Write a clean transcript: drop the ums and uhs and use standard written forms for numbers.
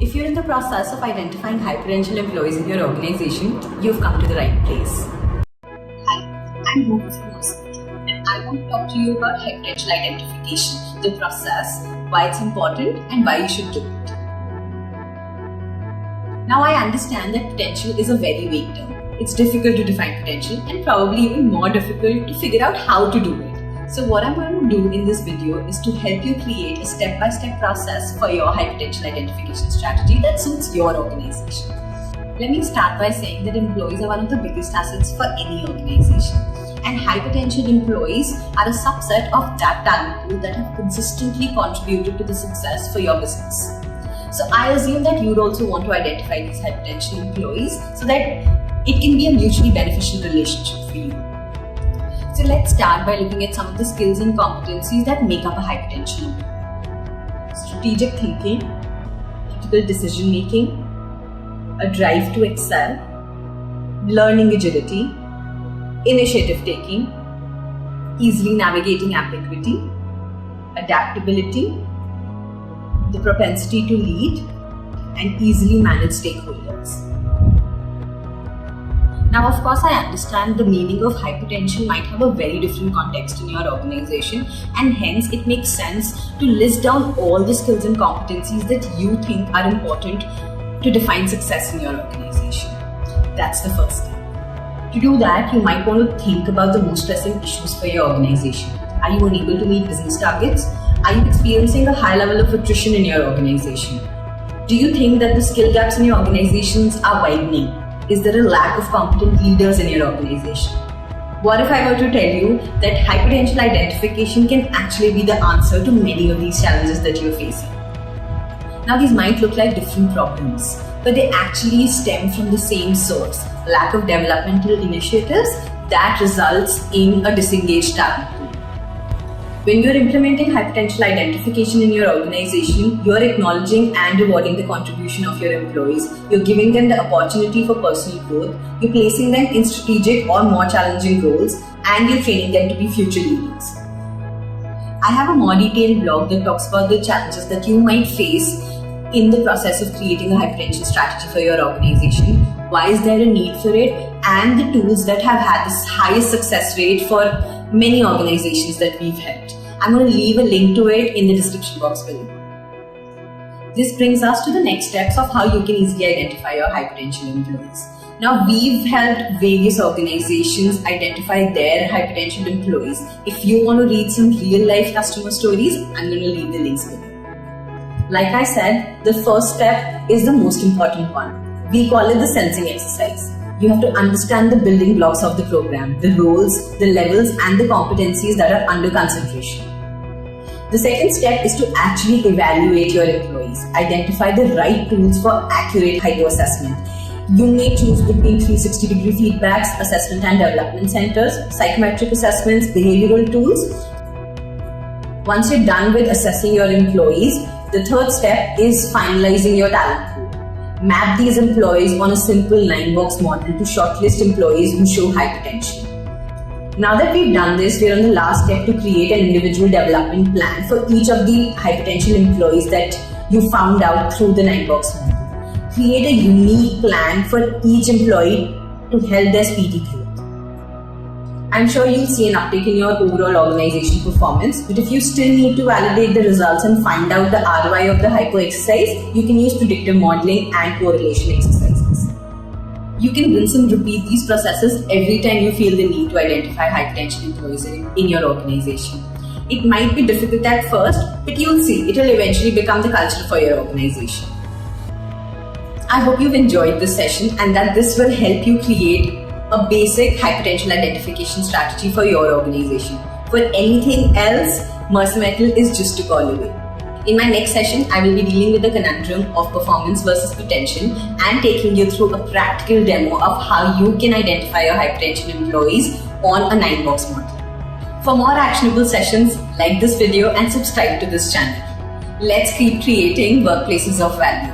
If you're in the process of identifying hyperpotential employees in your organization, you've come to the right place. Hi, I'm Rupa from and I want to talk to you about hyperpotential identification, the process, why it's important, and why you should do it. Now, I understand that potential is a very vague term. It's difficult to define potential and probably even more difficult to figure out how to do it. So what I'm going to do in this video is to help you create a step-by-step process for your hyperpotential identification strategy that suits your organization. Let me start by saying that employees are one of the biggest assets for any organization. And high-potential employees are a subset of that talent pool that have consistently contributed to the success for your business. So I assume that you'd also want to identify these high-potential employees so that it can be a mutually beneficial relationship for you. So let's start by looking at some of the skills and competencies that make up a high potential employee. Strategic thinking, critical decision making, a drive to excel, learning agility, initiative taking, easily navigating ambiguity, adaptability, the propensity to lead, and easily manage stakeholders. Now, of course, I understand the meaning of high potential might have a very different context in your organization, and hence it makes sense to list down all the skills and competencies that you think are important to define success in your organization. That's the first step. To do that, you might want to think about the most pressing issues for your organization. Are you unable to meet business targets? Are you experiencing a high level of attrition in your organization? Do you think that the skill gaps in your organizations are widening? Is there a lack of competent leaders in your organization? What if I were to tell you that high potential identification can actually be the answer to many of these challenges that you're facing? Now, these might look like different problems, but they actually stem from the same source: lack of developmental initiatives that results in a disengaged talent pool. When you're implementing high potential identification in your organization, you're acknowledging and rewarding the contribution of your employees. You're giving them the opportunity for personal growth. You're placing them in strategic or more challenging roles, and you're training them to be future leaders. I have a more detailed blog that talks about the challenges that you might face in the process of creating a high potential strategy for your organization. Why is there a need for it? And the tools that have had this highest success rate for many organizations that we've helped. I'm going to leave a link to it in the description box below. This brings us to the next steps of how you can easily identify your high potential employees. Now, we've helped various organizations identify their high potential employees. If you want to read some real life customer stories, I'm going to leave the links below. Like I said, the first step is the most important one. We call it the sensing exercise. You have to understand the building blocks of the program, the roles, the levels, and the competencies that are under consideration. The second step is to actually evaluate your employees. Identify the right tools for accurate hypo assessment. You may choose between 360-degree feedbacks, assessment and development centers, psychometric assessments, behavioral tools. Once you're done with assessing your employees, the third step is finalizing your talent pool. Map these employees on a simple 9-box model to shortlist employees who show high potential. Now that we've done this, we're on the last step to create an individual development plan for each of the high potential employees that you found out through the 9-box model. Create a unique plan for each employee to help their speedy growth. I'm sure you'll see an uptick in your overall organization performance, but if you still need to validate the results and find out the ROI of the hypo exercise, you can use predictive modeling and correlation exercises. You can rinse and repeat these processes every time you feel the need to identify high potential employees in your organization. It might be difficult at first, but you'll see it will eventually become the culture for your organization. I hope you've enjoyed this session and that this will help you create a basic high potential identification strategy for your organization. For anything else, Mercer Metal is just a call away. In my next session, I will be dealing with the conundrum of performance versus potential and taking you through a practical demo of how you can identify your high potential employees on a 9-box model. For more actionable sessions, like this video and subscribe to this channel. Let's keep creating workplaces of value.